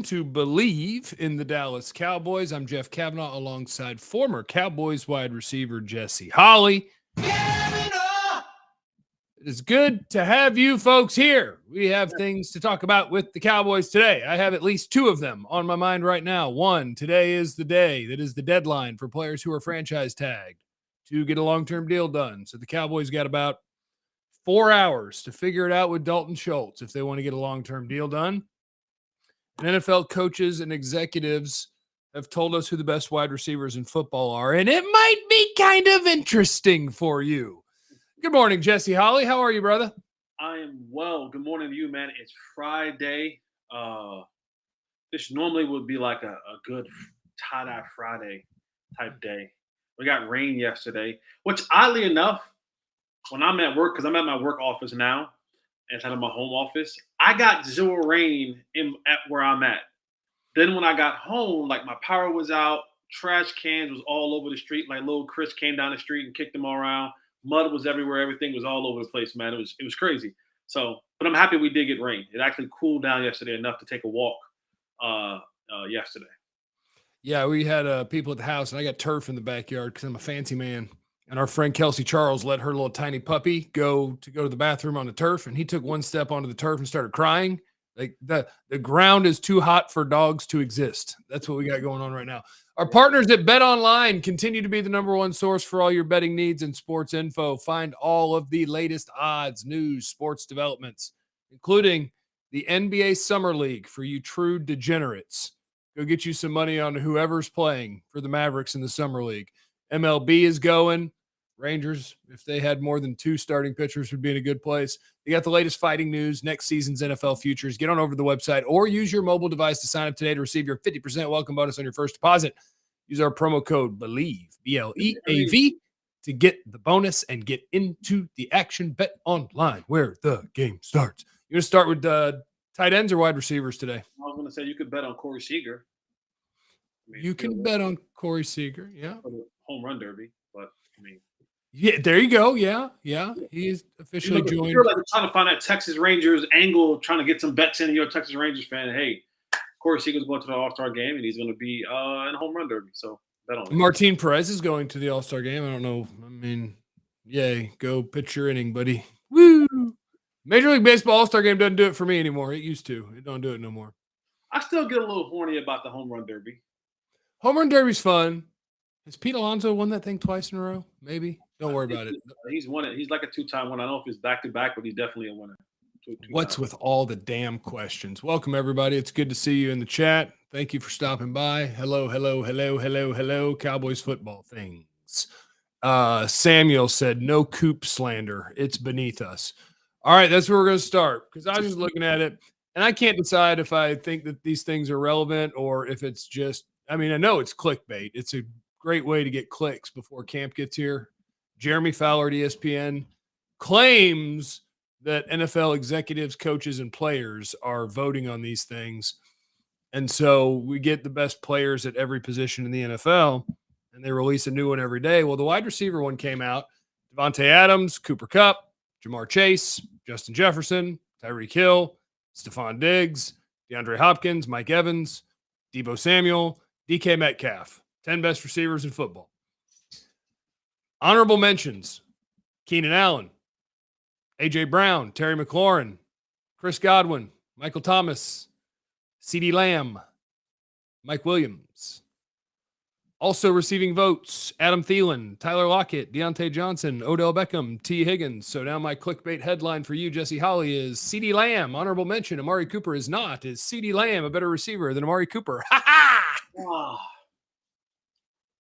To believe in the Dallas Cowboys. I'm Jeff Cavanaugh alongside former Cowboys wide receiver Jesse Holley. It is good to have you folks here. We have things to talk about with the Cowboys today. I have at least two of them on my mind right now. One, today is the day that is the deadline for players who are franchise tagged to get a long-term deal done. So the Cowboys got about 4 hours to figure it out with Dalton Schultz if they want to get a long-term deal done. And NFL coaches and executives have told us who the best wide receivers in football are, and it might be kind of interesting for you. Good morning, Jesse Holley. How are you, brother? I am well. Good morning to you, man. It's Friday. This normally would be like a good tie-dye Friday type day. We got rain yesterday, which oddly enough, when I'm at work, because I'm at my work office now, instead of my home office, I got zero rain at where I'm at. Then when I got home, like my power was out, trash cans was all over the street. Like little Chris came down the street and kicked them all around. Mud was everywhere. Everything was all over the place, man. It was crazy. So, but I'm happy we did get rain. It actually cooled down yesterday enough to take a walk yesterday. Yeah, we had people at the house, and I got turf in the backyard because I'm a fancy man. And our friend Kelsey Charles let her little tiny puppy go to the bathroom on the turf, and he took one step onto the turf and started crying. Like the ground is too hot for dogs to exist. That's what we got going on right now. Our partners at Bet Online continue to be the number one source for all your betting needs and sports info. Find all of the latest odds, news, sports developments, including the NBA Summer League for you true degenerates. Go get you some money on whoever's playing for the Mavericks in the Summer League. MLB is going. Rangers, if they had more than two starting pitchers, would be in a good place. They got the latest fighting news, next season's NFL futures. Get on over to the website or use your mobile device to sign up today to receive your 50% welcome bonus on your first deposit. Use our promo code BELIEVE, BLEAV, to get the bonus and get into the action. Bet Online, where the game starts. You're going to start with tight ends or wide receivers today? I was going to say you could bet on Corey Seager. You can bet on Corey Seager, yeah. For the home run derby, but I mean. Yeah, there you go. Yeah. He is officially joined. You're like trying to find that Texas Rangers angle, trying to get some bets in. You're a Texas Rangers fan. Hey, Corey Seager's going to the All-Star game, and he's going to be in a home run derby. So bet on it. Martin Perez is going to the All-Star game. I don't know. I mean, yay. Go pitch your inning, buddy. Woo! Major League Baseball All-Star game doesn't do it for me anymore. It used to. It don't do it no more. I still get a little horny about the home run derby. Home run derby's fun. Has Pete Alonso won that thing twice in a row? Maybe. Don't worry about it. He's won it. He's like a two-time winner. I don't know if it's back-to-back, but he's definitely a winner. What's with all the damn questions? Welcome, everybody. It's good to see you in the chat. Thank you for stopping by. Hello. Cowboys football things. Samuel said, no Coop slander. It's beneath us. All right, that's where we're going to start because I was just looking at it, and I can't decide if I think that these things are relevant or if it's just – I mean, I know it's clickbait. It's a great way to get clicks before camp gets here. Jeremy Fowler at ESPN claims that NFL executives, coaches, and players are voting on these things. And so we get the best players at every position in the NFL, and they release a new one every day. Well, the wide receiver one came out. Devontae Adams, Cooper Kupp, Jamar Chase, Justin Jefferson, Tyreek Hill, Stephon Diggs, DeAndre Hopkins, Mike Evans, Deebo Samuel, DK Metcalf. 10 best receivers in football. Honorable mentions, Keenan Allen, A.J. Brown, Terry McLaurin, Chris Godwin, Michael Thomas, CeeDee Lamb, Mike Williams. Also receiving votes, Adam Thielen, Tyler Lockett, Deontay Johnson, Odell Beckham, T. Higgins. So now my clickbait headline for you, Jesse Holley, is CeeDee Lamb, honorable mention. Amari Cooper is not. Is CeeDee Lamb a better receiver than Amari Cooper? Ha-ha!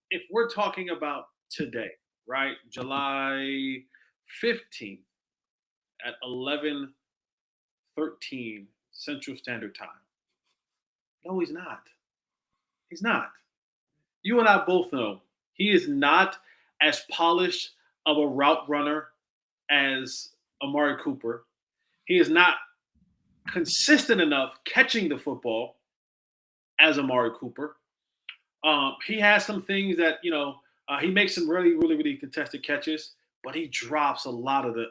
If we're talking about today, right, July 15th at 11:13 Central Standard Time. No, he's not. He's not. You and I both know he is not as polished of a route runner as Amari Cooper. He is not consistent enough catching the football as Amari Cooper. He has some things that, he makes some really contested catches, but he drops a lot of the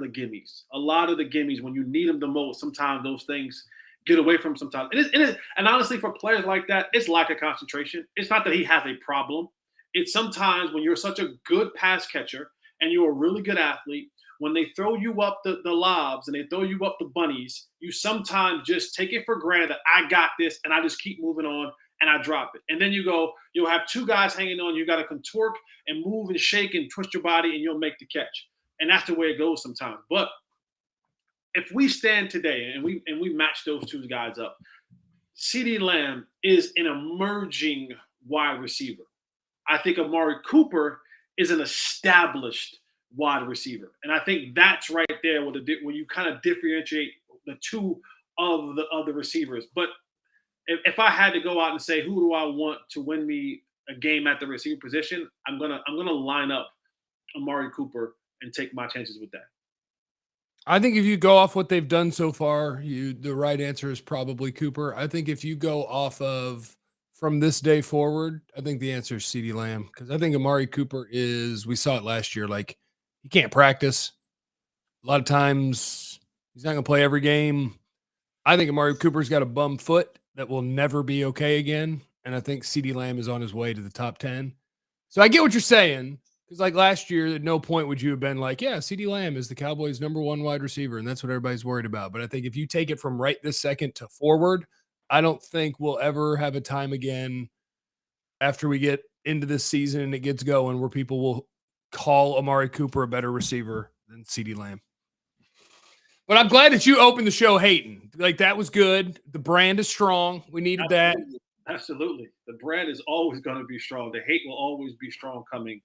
gimmies. A lot of the gimmies when you need them the most. Sometimes those things get away from sometimes. And honestly, for players like that, it's lack of concentration. It's not that he has a problem. It's sometimes when you're such a good pass catcher and you're a really good athlete, when they throw you up the lobs and they throw you up the bunnies, you sometimes just take it for granted that I got this and I just keep moving on and I drop it. And then you'll have two guys hanging on. You got to contort and move and shake and twist your body and you'll make the catch. And that's the way it goes sometimes. But if we stand today and we match those two guys up, CeeDee Lamb is an emerging wide receiver. I think Amari Cooper is an established wide receiver. And I think that's right there where you kind of differentiate the two of the receivers. But if I had to go out and say who do I want to win me a game at the receiver position, I'm gonna line up Amari Cooper and take my chances with that. I think if you go off what they've done so far, the right answer is probably Cooper. I think if you go off of from this day forward, I think the answer is CeeDee Lamb, because I think Amari Cooper we saw it last year, like he can't practice. A lot of times he's not going to play every game. I think Amari Cooper's got a bum foot that will never be okay again. And I think CeeDee Lamb is on his way to the top 10. So I get what you're saying. Because like last year, at no point would you have been like, yeah, CeeDee Lamb is the Cowboys' #1 wide receiver. And that's what everybody's worried about. But I think if you take it from right this second to forward, I don't think we'll ever have a time again after we get into this season and it gets going where people will call Amari Cooper a better receiver than CeeDee Lamb. But I'm glad that you opened the show hating. Like, that was good. The brand is strong. We needed that. Absolutely. The brand is always going to be strong. The hate will always be strong coming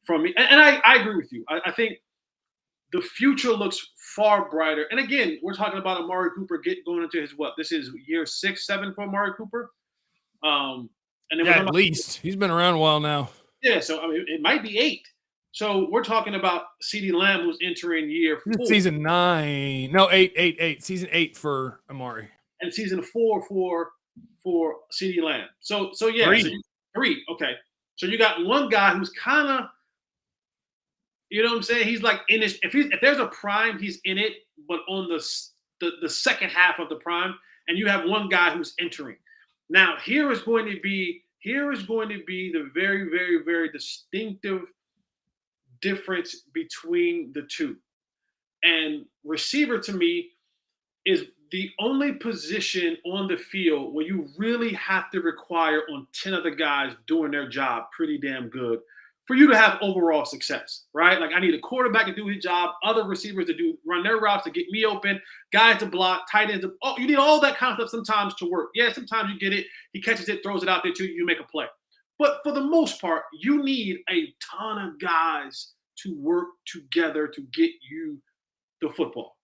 from me. And I agree with you. I think the future looks far brighter. And again, we're talking about Amari Cooper going into his what? This is year 6, 7 for Amari Cooper. And then at least. He's been around a while now. Yeah, so I mean, it might be 8. So we're talking about CeeDee Lamb, who's entering year 4. Season 9. No, 8. Season 8 for Amari. And season 4 for CeeDee Lamb. So yeah. 3. So 3. Okay. So you got one guy who's kind of, you know what I'm saying? He's like in his, if there's a prime, he's in it, but on the second half of the prime, and you have one guy who's entering. Now, here is going to be the very, very, very distinctive difference between the two. And receiver to me is the only position on the field where you really have to require on 10 other guys doing their job pretty damn good for you to have overall success, right? Like, I need a quarterback to do his job, other receivers to run their routes to get me open, guys to block, tight ends. You need all that kind of stuff sometimes to work. Yeah, sometimes you get it. He catches it, throws it out there to you, you make a play. But for the most part, you need a ton of guys to work together to get you the football.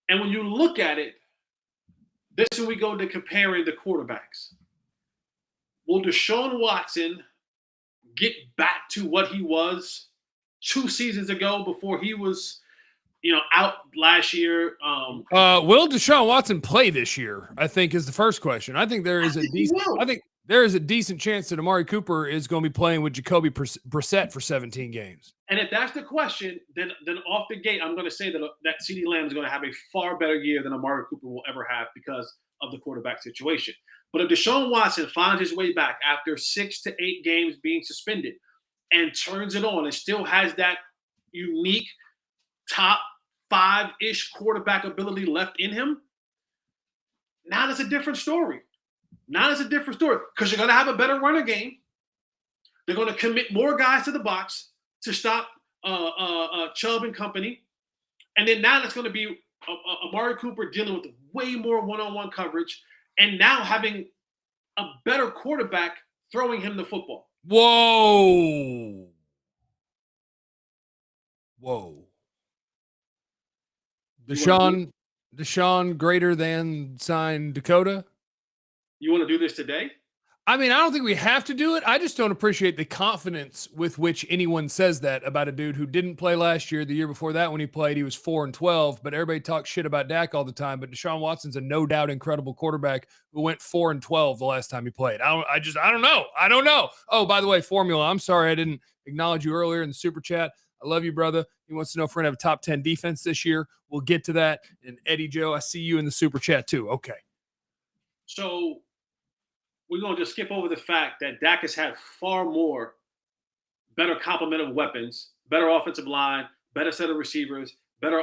And when you look at it, this is when we go to comparing the quarterbacks. Will Deshaun Watson get back to what he was 2 seasons ago before he was, out last year? Will Deshaun Watson play this year? I think is the first question. I think there is there is a decent chance that Amari Cooper is going to be playing with Jacoby Brissett for 17 games. And if that's the question, then off the gate, I'm going to say that CeeDee Lamb is going to have a far better year than Amari Cooper will ever have because of the quarterback situation. But if Deshaun Watson finds his way back after 6 to 8 games being suspended and turns it on and still has that unique top 5-ish quarterback ability left in him, now that's a different story. Because you're going to have a better runner game. They're going to commit more guys to the box to stop Chubb and company. And then now it's going to be Amari Cooper dealing with way more one-on-one coverage and now having a better quarterback throwing him the football. Whoa. Deshaun greater than signed Dakota? You want to do this today? I mean, I don't think we have to do it. I just don't appreciate the confidence with which anyone says that about a dude who didn't play last year. The year before that, when he played, he was 4-12, but everybody talks shit about Dak all the time. But Deshaun Watson's a no doubt incredible quarterback who went 4-12 the last time he played. I don't know. Oh, by the way, formula, I'm sorry I didn't acknowledge you earlier in the super chat. I love you, brother. He wants to know if we're going to have a top 10 defense this year. We'll get to that. And Eddie Joe, I see you in the super chat too. Okay. So we're going to just skip over the fact that Dak has had far more better complement of weapons, better offensive line, better set of receivers, better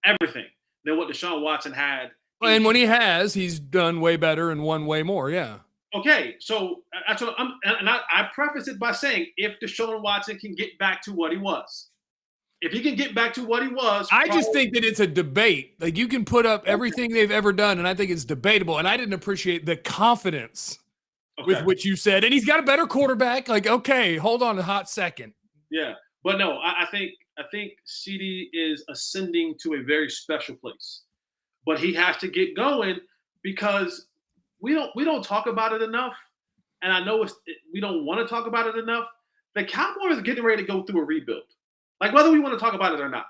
everything than what Deshaun Watson had. And when he has, he's done way better and won way more. Yeah. Okay, so that's what I preface it by saying if Deshaun Watson can get back to what he was. If he can get back to what he was. I just think that it's a debate. Like, you can put up everything they've ever done, and I think it's debatable. And I didn't appreciate the confidence with which you said, and he's got a better quarterback. Like, okay, hold on a hot second. Yeah, but no, I think CeeDee is ascending to a very special place, but he has to get going because we don't talk about it enough, and I know we don't want to talk about it enough. The Cowboys are getting ready to go through a rebuild, like whether we want to talk about it or not.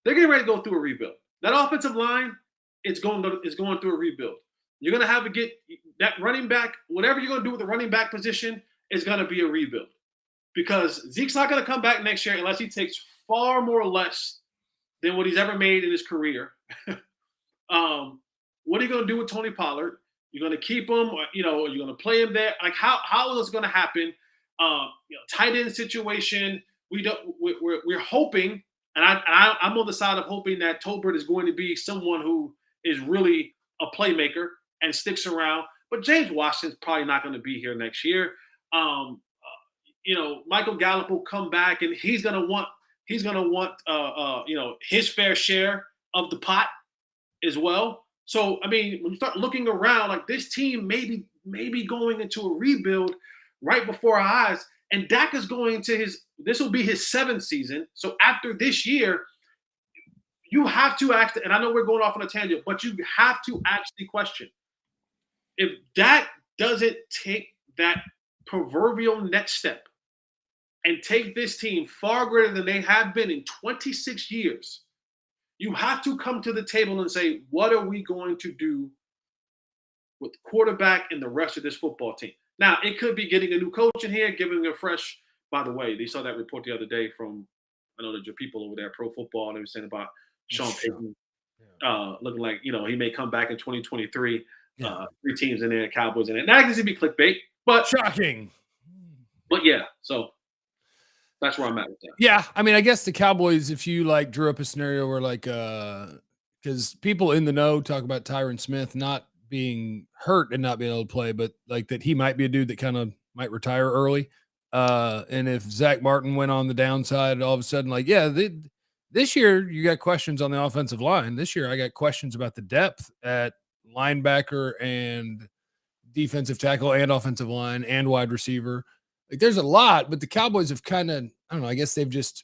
They're getting ready to go through a rebuild. That offensive line, it's going through a rebuild. You're going to have to get that running back. Whatever you're going to do with the running back position is going to be a rebuild because Zeke's not going to come back next year unless he takes far more or less than what he's ever made in his career. What are you going to do with Tony Pollard? You're going to keep him, or, you're going to play him there. Like how is this going to happen? Tight end situation. We're hoping, and I'm on the side of hoping that Tolbert is going to be someone who is really a playmaker and sticks around. But James Washington's probably not going to be here next year. Michael Gallup will come back, and he's going to want his fair share of the pot as well. So, I mean, when you start looking around, like this team may be going into a rebuild right before our eyes. And Dak is going into this will be his 7th season. So after this year, you have to ask, and I know we're going off on a tangent, but you have to actually question if Dak doesn't take that proverbial next step and take this team far greater than they have been in 26 years. You have to come to the table and say, what are we going to do with the quarterback and the rest of this football team? Now, it could be getting a new coach in here, giving a fresh, by the way, they saw that report the other day from, I know that your people over there at Pro Football, and they were saying about Sean Payton looking like, he may come back in 2023. 3 teams in there, Cowboys in it. Now, this would be clickbait, but shocking. But yeah, so that's where I'm at with that. Yeah, I mean, I guess the Cowboys, if you drew up a scenario where because people in the know talk about Tyron Smith not being hurt and not being able to play, but like that he might be a dude that kind of might retire early. And if Zach Martin went on the downside, all of a sudden, this year you got questions on the offensive line. This year I got questions about the depth at linebacker and defensive tackle and offensive line and wide receiver. Like there's a lot, but the Cowboys have kind of, I don't know, I guess they've just,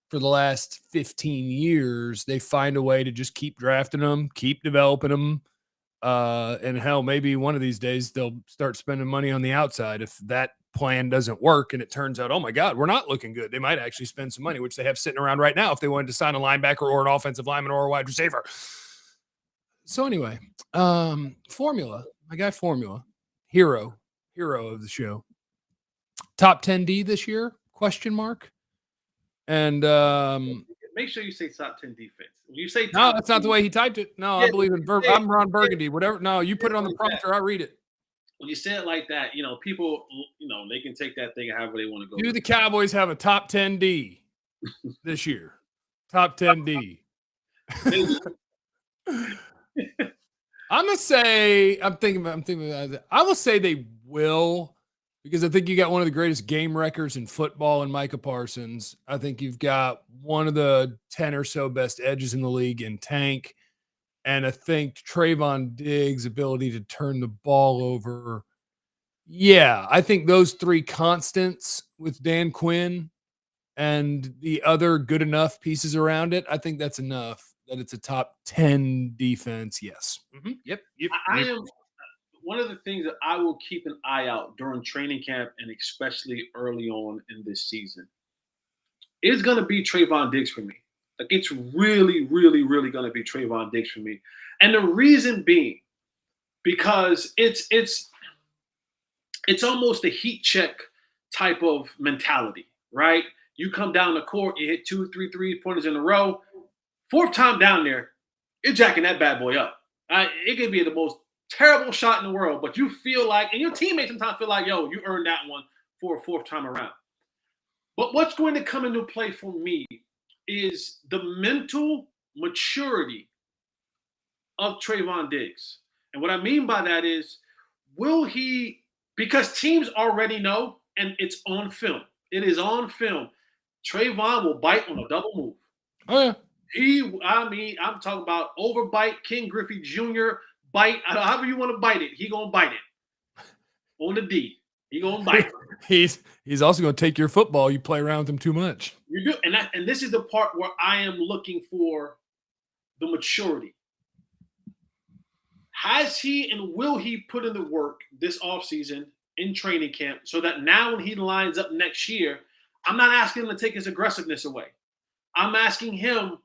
for the last 15 years, they find a way to just keep drafting them, keep developing them. And hell, maybe one of these days they'll start spending money on the outside. If that plan doesn't work and it turns out, oh my God, we're not looking good, they might actually spend some money, which they have sitting around right now if they wanted to sign a linebacker or an offensive lineman or a wide receiver. So anyway, Formula, my guy Formula, hero of the show. Top 10D this year? Question mark. And make sure you say top 10 defense. When you say no, that's not the way he typed it. No, I believe in I'm Ron Burgundy. Whatever. No, you put it on the prompter. I read it. When you say it like that, people, they can take that thing however they want to go. Do the Cowboys have a top 10D this year? Top 10D. I'm gonna say I'm thinking about it. I will say they will, because I think you got one of the greatest game wreckers in football in Micah Parsons. I think you've got one of the 10 or so best edges in the league in Tank. And I think Trayvon Diggs' ability to turn the ball over. Yeah, I think those 3 constants with Dan Quinn and the other good enough pieces around it, I think that's enough that it's a top 10 defense. Yes. Mm-hmm. Yep. I am. One of the things that I will keep an eye out during training camp and especially early on in this season is going to be Trayvon Diggs for me. Like it's really, really, really going to be Trayvon Diggs for me. And the reason being, because it's almost a heat check type of mentality, right? You come down the court, you hit 2, 3 3-pointers in a row. Fourth time down there, you're jacking that bad boy up. It could be the most terrible shot in the world, but you feel like, and your teammates sometimes feel like, yo, you earned that one for a fourth time around. But what's going to come into play for me is the mental maturity of Trayvon Diggs. And what I mean by that is, will he, because teams already know, and it's on film. It is on film. Trayvon will bite on a double move. Oh, yeah. I'm talking about overbite, King Griffey Jr. bite, however you want to bite it, he gonna bite it. On the D, he gonna bite it. He's also gonna take your football. You play around with him too much. You do, and this is the part where I am looking for the maturity. Has he and will he put in the work this offseason in training camp so that now when he lines up next year, I'm not asking him to take his aggressiveness away. I'm asking him,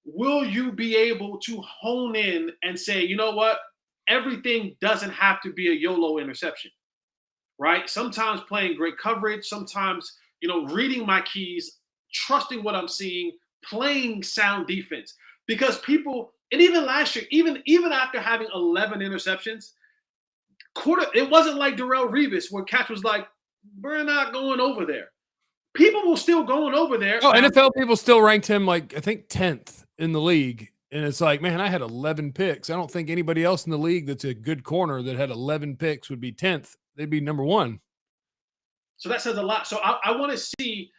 will you be able to hone in and say, you know what? Everything doesn't have to be a YOLO interception, right? Sometimes playing great coverage, sometimes, reading my keys, trusting what I'm seeing, playing sound defense. Because people, and even last year, even after having 11 interceptions, it wasn't like Darrelle Revis where Catch was like, we're not going over there. People were still going over there. Oh, NFL people still ranked him like, I think 10th in the league. And it's like, man, I had 11 picks. I don't think anybody else in the league that's a good corner that had 11 picks would be 10th. They'd be number one. So that says a lot. So I want to see.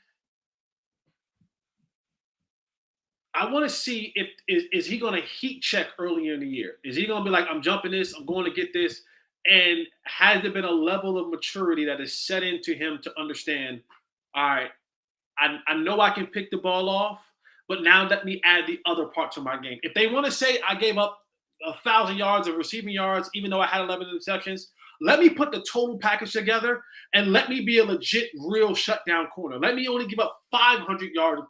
If is he going to heat check earlier in the year? Is he going to be like, I'm jumping this, I'm going to get this? And has there been a level of maturity that is set into him to understand, all right, I know I can pick the ball off, but now let me add the other part to my game. If they want to say I gave up 1,000 yards of receiving yards, even though I had 11 interceptions, let me put the total package together and let me be a legit, real shutdown corner. Let me only give up 500 yards of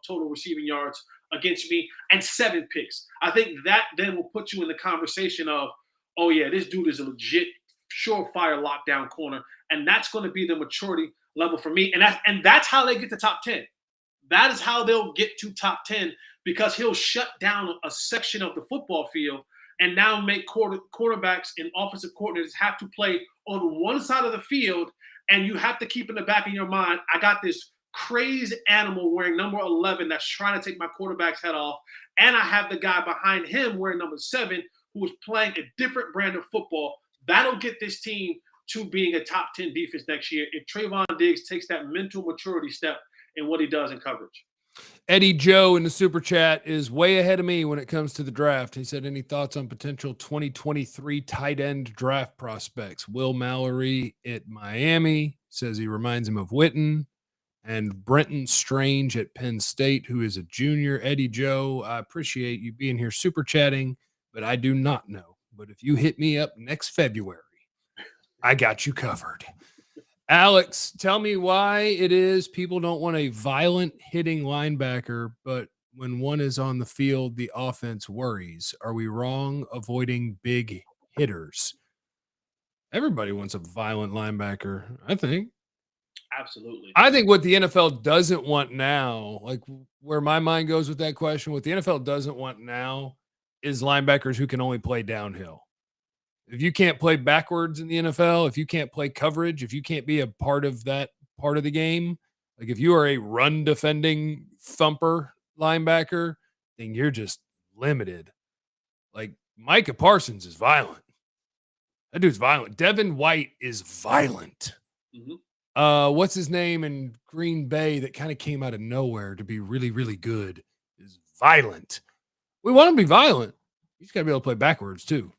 total receiving yards against me and 7 picks. I think that then will put you in the conversation of, oh yeah, this dude is a legit, surefire lockdown corner, and that's going to be the maturity level for me. And that's how they get to top 10. That is how they'll get to top 10, because he'll shut down a section of the football field and now make quarterbacks and offensive coordinators have to play on one side of the field, and you have to keep in the back of your mind, I got this crazy animal wearing number 11 that's trying to take my quarterback's head off, and I have the guy behind him wearing number 7 who is playing a different brand of football. That'll get this team to being a top 10 defense next year if Trayvon Diggs takes that mental maturity step in what he does in coverage. Eddie Joe in the super chat is way ahead of me when it comes to the draft. He said, any thoughts on potential 2023 tight end draft prospects? Will Mallory at Miami says he reminds him of Witten, and Brenton Strange at Penn State, who is a junior. Eddie Joe, I appreciate you being here super chatting, but I do not know. But if you hit me up next February, I got you covered. Alex, tell me why it is people don't want a violent hitting linebacker, but when one is on the field, the offense worries. Are we wrong avoiding big hitters? Everybody wants a violent linebacker, I think. Absolutely. I think what the NFL doesn't want now, like where my mind goes with that question, what the NFL doesn't want now is linebackers who can only play downhill. If you can't play backwards in the NFL, if you can't play coverage, if you can't be a part of that part of the game, like if you are a run defending thumper linebacker, then you're just limited. Like Micah Parsons is violent. That dude's violent. Devin White is violent. Mm-hmm. What's his name in Green Bay that kind of came out of nowhere to be really, really good is violent. We want him to be violent. He's got to be able to play backwards too.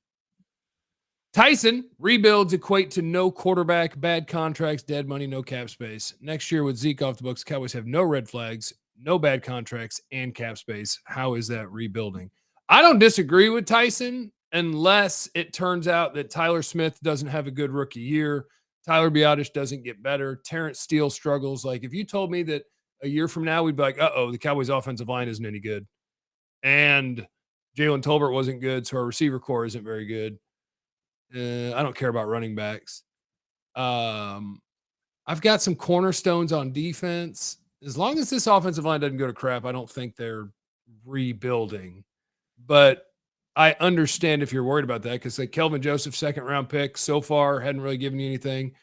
Tyson, rebuilds equate to no quarterback, bad contracts, dead money, no cap space. Next year with Zeke off the books, Cowboys have no red flags, no bad contracts, and cap space. How is that rebuilding? I don't disagree with Tyson unless it turns out that Tyler Smith doesn't have a good rookie year. Tyler Biadasz doesn't get better. Terrence Steele struggles. Like if you told me that a year from now, we'd be like, the Cowboys offensive line isn't any good. And Jalen Tolbert wasn't good, so our receiver core isn't very good. I don't care about running backs. I've got some cornerstones on defense. as long as this offensive line doesn't go to crap, I don't think they're rebuilding. But I understand if you're worried about that because like Kelvin Joseph, second round pick so far, hadn't really given you anything.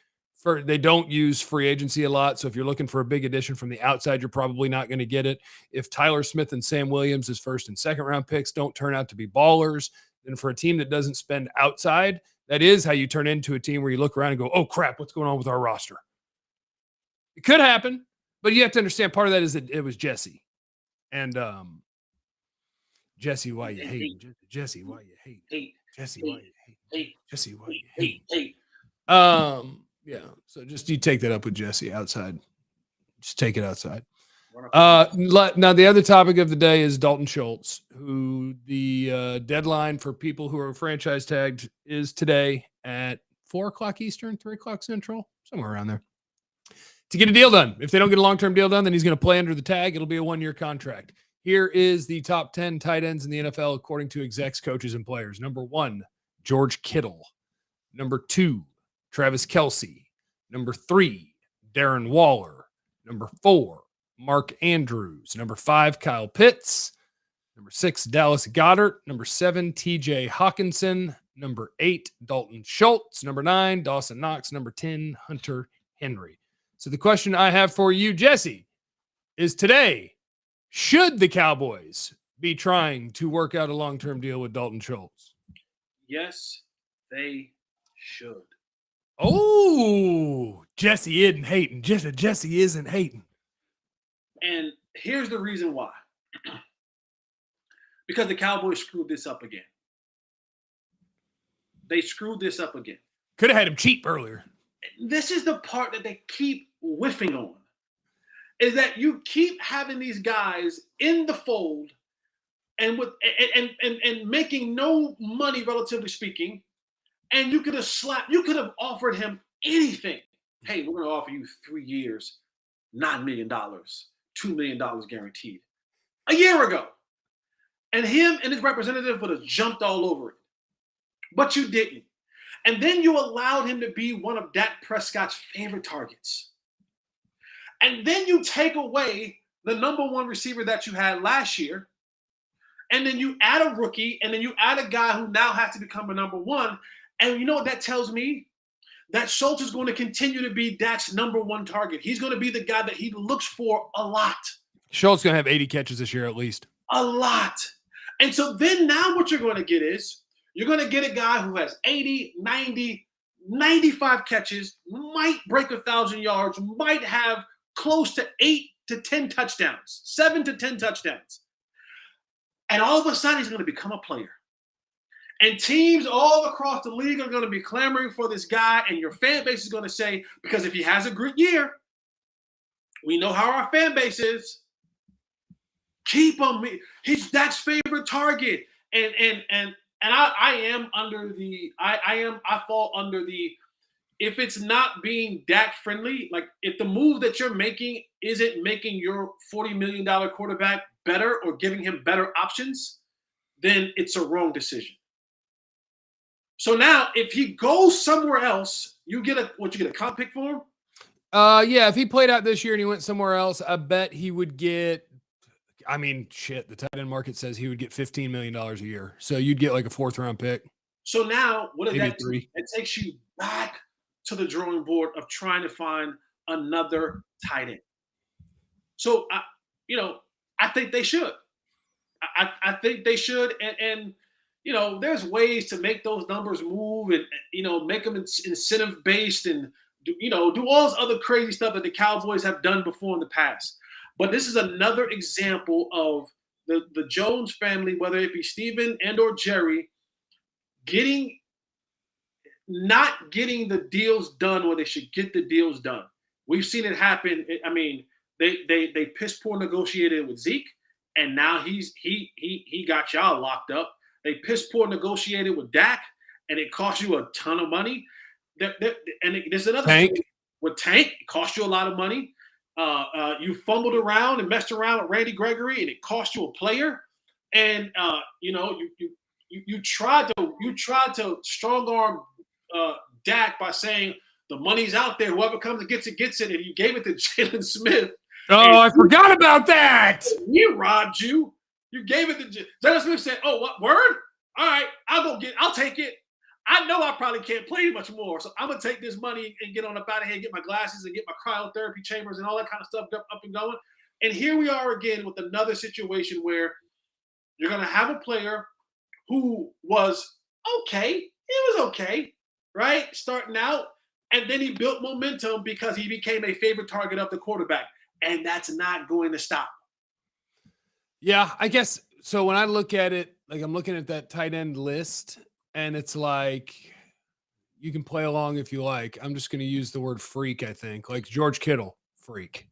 They don't use free agency a lot. So if you're looking for a big addition from the outside, you're probably not going to get it. If Tyler Smith and Sam Williams as first and second round picks don't turn out to be ballers, then for a team that doesn't spend outside, that is how you turn into a team where you look around and go, oh crap, what's going on with our roster? It could happen, but you have to understand part of that is that it was Jesse. And Jesse, why you hate? Jesse, why you hate? Jesse, why you hate? Jesse, why you hate? Yeah. So just you take that up with Jesse outside. Just take it outside. Now the other topic of the day is Dalton Schultz, who the deadline for people who are franchise tagged is today at 4:00 Eastern, 3:00 Central, somewhere around there, to get a deal done. If they don't get a long-term deal done, then he's going to play under the tag. It'll be a 1-year contract. Here is the top 10 tight ends in the NFL according to execs, coaches, and players. Number 1, George Kittle. Number 2, Travis Kelce. Number 3, Darren Waller. Number 4, Mark Andrews. Number 5, Kyle Pitts. Number 6, Dallas Goedert. Number 7, TJ Hawkinson. Number 8, Dalton Schultz. Number 9, Dawson Knox. Number 10, Hunter Henry. So the question I have for you, Jesse, is today, should the Cowboys be trying to work out a long-term deal with Dalton Schultz? Yes, they should. Oh, Jesse isn't hating. Jesse isn't hating. And here's the reason why. Because the Cowboys screwed this up again. They screwed this up again. Could have had him cheap earlier. This is the part that they keep whiffing on, is that you keep having these guys in the fold and making no money, relatively speaking, and you could have offered him anything. Hey, we're going to offer you 3 years, $9 million, $2 million guaranteed. A year ago. And him and his representative would have jumped all over it. But you didn't. And then you allowed him to be one of Dak Prescott's favorite targets. And then you take away the number 1 receiver that you had last year. And then you add a rookie, and then you add a guy who now has to become a number 1. And you know what that tells me? That Schultz is going to continue to be Dak's number 1 target. He's going to be the guy that he looks for a lot. Schultz is going to have 80 catches this year at least. A lot. And so then now what you're going to get is you're going to get a guy who has 80, 90, 95 catches, might break 1,000 yards, might have close to 8 to 10 touchdowns, 7 to 10 touchdowns. And all of a sudden, he's going to become a player. And teams all across the league are going to be clamoring for this guy, and your fan base is going to say, because if he has a great year, we know how our fan base is. Keep him. He's Dak's favorite target. And I am under the I fall under the, if it's not being Dak friendly, like if the move that you're making isn't making your $40 million quarterback better or giving him better options, then it's a wrong decision. So now if he goes somewhere else, you get a comp pick for him? Yeah, if he played out this year and he went somewhere else, I bet he would get, the tight end market says he would get $15 million a year. So you'd get like a 4th round pick. So now what does maybe that 3. do? It takes you back to the drawing board of trying to find another tight end. So, I think they should. I think they should. And there's ways to make those numbers move and, make them incentive-based and, do all this other crazy stuff that the Cowboys have done before in the past. But this is another example of the Jones family, whether it be Steven and or Jerry, not getting the deals done where they should get the deals done. We've seen it happen. I mean, they piss poor negotiated with Zeke, and now he got y'all locked up. They piss poor negotiated with Dak, and it cost you a ton of money. And there's another Tank. story with Tank. It cost you a lot of money. You fumbled around and messed around with Randy Gregory, and it cost you a player. And you tried to strong arm Dak by saying the money's out there. Whoever comes and gets it, gets it. And you gave it to Jalen Smith, Oh, I forgot about that. We robbed you. You gave it to Jalen Smith said, "Oh, what word? All right, I'll take it. I know I probably can't play much more, so I'm gonna take this money and get on up out of here, get my glasses and get my cryotherapy chambers and all that kind of stuff up and going." And here we are again with another situation where you're gonna have a player who was okay. He was okay, right? Starting out. And then he built momentum because he became a favorite target of the quarterback. And that's not going to stop. Yeah, I guess so. When I look at it, like I'm looking at that tight end list, and it's like you can play along if you like. I'm just going to use the word freak, I think. Like George Kittle, freak.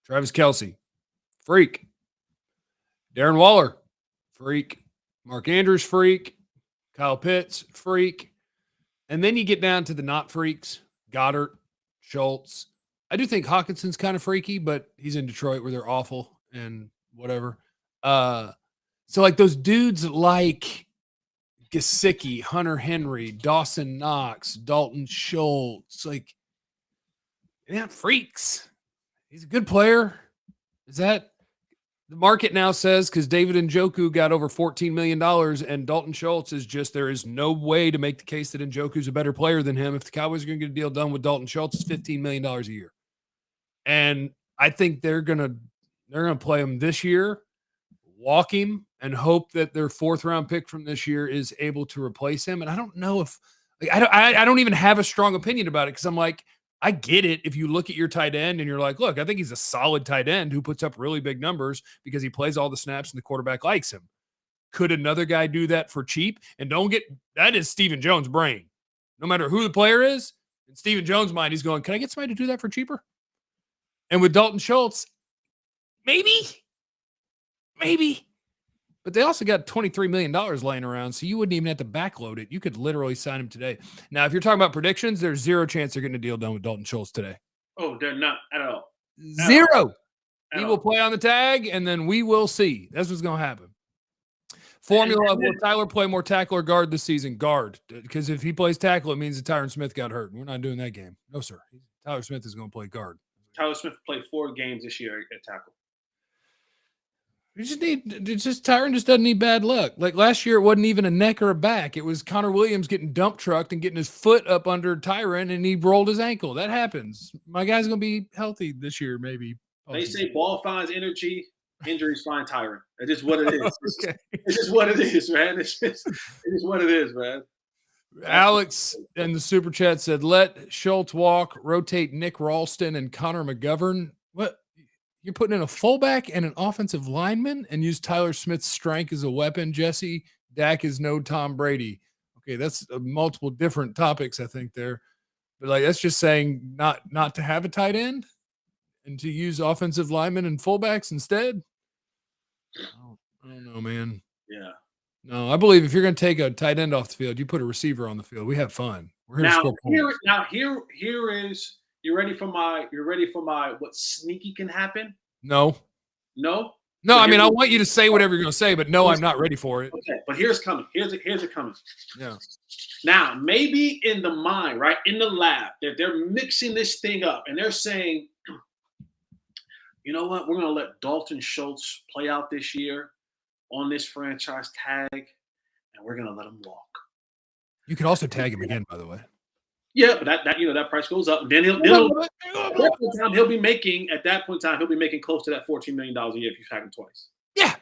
Travis Kelce, freak. Darren Waller, freak. Mark Andrews, freak. Kyle Pitts, freak. And then you get down to the not freaks, Goddard, Schultz. I do think Hawkinson's kind of freaky, but he's in Detroit where they're awful and whatever. So like those dudes like Gesicki, Hunter Henry, Dawson Knox, Dalton Schultz, like they're not freaks. He's a good player. Is that the market now says because David Njoku got over $14 million and Dalton Schultz is just there is no way to make the case that Njoku's a better player than him. If the Cowboys are going to get a deal done with Dalton Schultz, it's $15 million a year. And I think they're gonna play him this year, walk him, and hope that their 4th round pick from this year is able to replace him. And I don't know if like, I don't even have a strong opinion about it because I'm like, I get it if you look at your tight end and you're like, look, I think he's a solid tight end who puts up really big numbers because he plays all the snaps and the quarterback likes him. Could another guy do that for cheap? And don't get that is Stephen Jones' brain. No matter who the player is, in Stephen Jones' mind, he's going, can I get somebody to do that for cheaper? And with Dalton Schultz, maybe. But they also got $23 million laying around, so you wouldn't even have to backload it. You could literally sign him today. Now, if you're talking about predictions, there's zero chance they're getting a deal done with Dalton Schultz today. Oh, they're not at all. Zero. He will play on the tag, and then we will see. That's what's going to happen. Formula of will Tyler play more tackle or guard this season? Guard. Because if he plays tackle, it means that Tyron Smith got hurt. We're not doing that game. No, sir. Tyler Smith is going to play guard. Tyler Smith played 4 games this year at tackle. Tyron just doesn't need bad luck. Like last year, it wasn't even a neck or a back. It was Connor Williams getting dump trucked and getting his foot up under Tyron, and he rolled his ankle. That happens. My guy's going to be healthy this year, maybe. They say ball finds energy, injuries find Tyron. It's just what it is. Okay. It's just what it is, man. It is what it is, man. Alex in the super chat said, let Schultz walk, rotate Nick Ralston and Connor McGovern. What? You're putting in a fullback and an offensive lineman and use Tyler Smith's strength as a weapon, Jesse? Dak is no Tom Brady. Okay, that's multiple different topics, I think, there. But like that's just saying not to have a tight end and to use offensive linemen and fullbacks instead. I don't know, man. Yeah. No, I believe if you're going to take a tight end off the field, you put a receiver on the field. We have fun. We're here to score points. Here is you ready for my what sneaky can happen? No. So I mean, I want you to say whatever you're going to say, but no, I'm not ready for it. Okay, but here's coming. Here's it coming. Yeah. Now, maybe in the mind, right, in the lab, they're mixing this thing up and they're saying, you know what, we're going to let Dalton Schultz play out this year on this franchise tag, and we're going to let him walk. You could also tag him again, by the way. Yeah, but that price goes up. And then he'll be making close to that $14 million a year if you tag him twice. Yeah.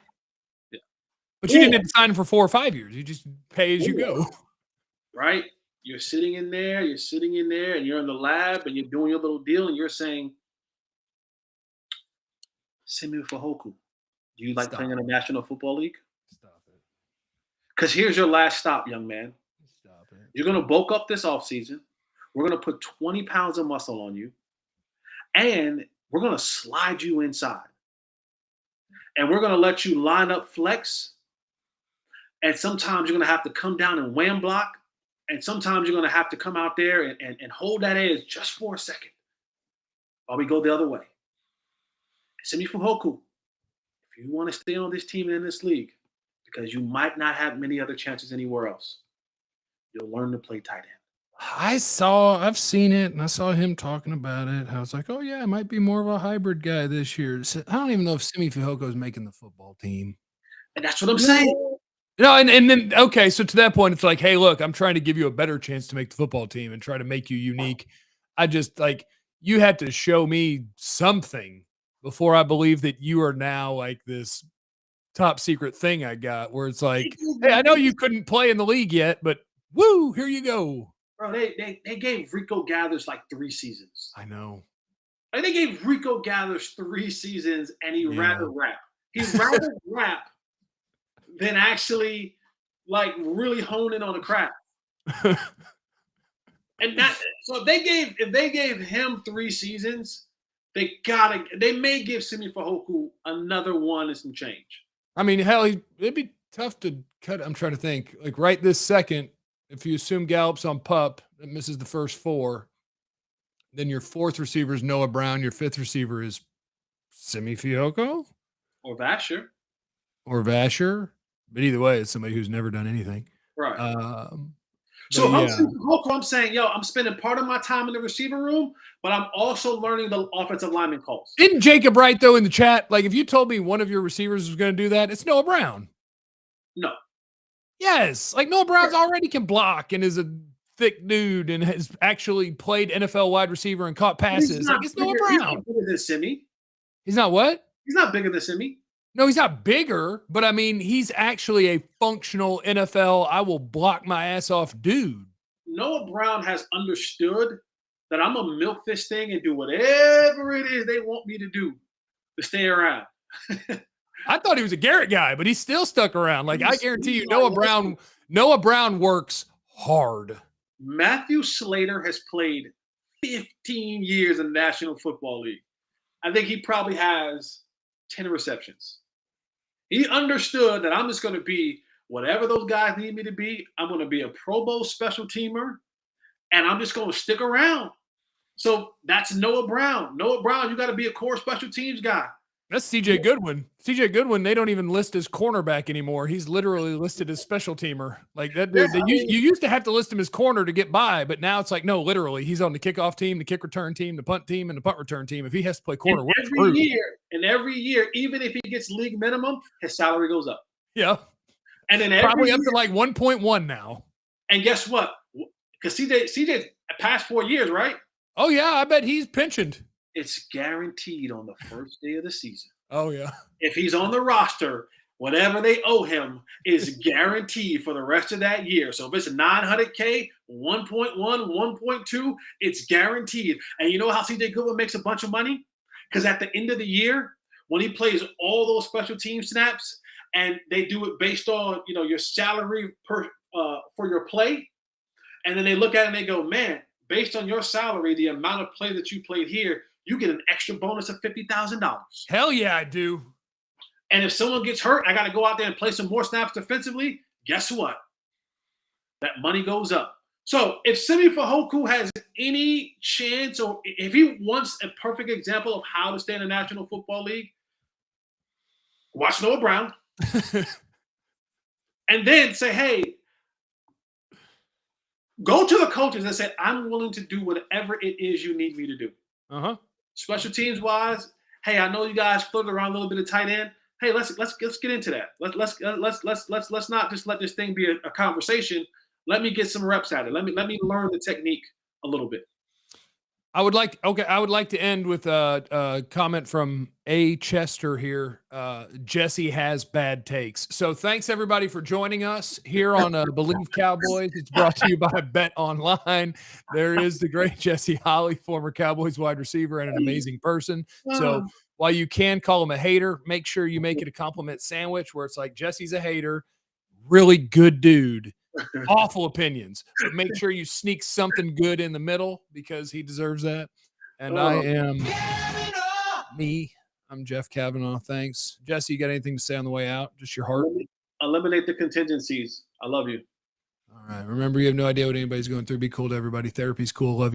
But you didn't have to sign him for 4 or 5 years. You just pay as you go. Right? You're sitting in there, and you're in the lab, and you're doing your little deal, and you're saying, Simi Fehoko, do you like playing in the National Football League? Stop it. Because here's your last stop, young man. Stop it. You're going to bulk up this offseason. We're going to put 20 pounds of muscle on you. And we're going to slide you inside. And we're going to let you line up flex. And sometimes you're going to have to come down and wham block. And sometimes you're going to have to come out there and hold that edge just for a second while we go the other way. Simi Fehoko, if you want to stay on this team and in this league, because you might not have many other chances anywhere else, you'll learn to play tight end. I've seen it, and I saw him talking about it. I was like, oh yeah, I might be more of a hybrid guy this year. So, I don't even know if Simi Fehoko is making the football team. And that's what I'm saying. No, and then okay, so to that point, it's like, hey, look, I'm trying to give you a better chance to make the football team and try to make you unique. I just like you had to show me something before I believe that you are now like this top secret thing I got where it's like, hey, I know you couldn't play in the league yet, but woo, here you go. Bro, they gave Rico Gathers like 3 seasons. I know. Like they gave Rico Gathers 3 seasons, and he Yeah. rather rap. He'd rather rap than actually like really hone in on the craft. And that so if they gave him 3 seasons, they may give Simi Fehoko another one and some change. I mean, hell, it'd be tough to cut. I'm trying to think. Like right this second, if you assume Gallup's on pup and misses the first 4, then your 4th receiver is Noah Brown. Your 5th receiver is Simi Fehoko Or Vasher. or Vasher. But either way, it's somebody who's never done anything. Right. So yeah. I'm saying, yo, I'm spending part of my time in the receiver room, but I'm also learning the offensive lineman calls. Isn't Jacob right though in the chat? Like, if you told me one of your receivers was going to do that, it's Noah Brown. No. Yes, like Noah Brown's already can block and is a thick dude and has actually played NFL wide receiver and caught passes. Like, it's Noah Brown. He's not bigger than Simi. He's not what? He's not bigger than Simi. No, he's not bigger, but I mean, he's actually a functional NFL, I will block my ass off dude. Noah Brown has understood that I'm going to milk this thing and do whatever it is they want me to do to stay around. I thought he was a Garrett guy, but he's still stuck around. Like, I guarantee you, Noah Brown works hard. Matthew Slater has played 15 years in the National Football League. I think he probably has 10 receptions. He understood that I'm just going to be whatever those guys need me to be. I'm going to be a Pro Bowl special teamer, and I'm just going to stick around. So that's Noah Brown. Noah Brown, you got to be a core special teams guy. That's CJ Goodwin. CJ Goodwin, they don't even list as cornerback anymore. He's literally listed as special teamer. Like that dude, you used to have to list him as corner to get by, but now it's like, no, literally, he's on the kickoff team, the kick return team, the punt team, and the punt return team. If he has to play corner, every year, even if he gets league minimum, his salary goes up. Yeah. And then probably up to like 1.1 now. And guess what? Because CJ past 4 years, right? Oh, yeah. I bet he's pensioned. It's guaranteed on the first day of the season. Oh, yeah. If he's on the roster, whatever they owe him is guaranteed for the rest of that year. So if it's $900K, 1.1, 1.2, it's guaranteed. And you know how CJ Goodwin makes a bunch of money? Because at the end of the year, when he plays all those special team snaps, and they do it based on your salary for your play, and then they look at it and they go, man, based on your salary, the amount of play that you played here, you get an extra bonus of $50,000. Hell yeah, I do. And if someone gets hurt, I got to go out there and play some more snaps defensively. Guess what? That money goes up. So if Simi Fehoko has any chance, or if he wants a perfect example of how to stay in the National Football League, watch Noah Brown. And then say, hey, go to the coaches and say, I'm willing to do whatever it is you need me to do. Uh-huh. Special teams wise, hey, I know you guys floated around a little bit of tight end. Hey, let's get into that. Let's not just let this thing be a conversation. Let me get some reps at it. Let me learn the technique a little bit. I would like to end with a comment from A. Chester here. Jesse has bad takes. So thanks everybody for joining us here on Believe Cowboys. It's brought to you by Bet Online. There is the great Jesse Holley, former Cowboys wide receiver and an amazing person. So while you can call him a hater, make sure you make it a compliment sandwich where it's like, Jesse's a hater, really good dude. Awful opinions, but make sure you sneak something good in the middle because he deserves that. And I am me. I'm Jeff Cavanaugh. Thanks. Jesse, you got anything to say on the way out? Just your heart? Eliminate the contingencies. I love you. All right. Remember, you have no idea what anybody's going through. Be cool to everybody. Therapy's cool. Love you.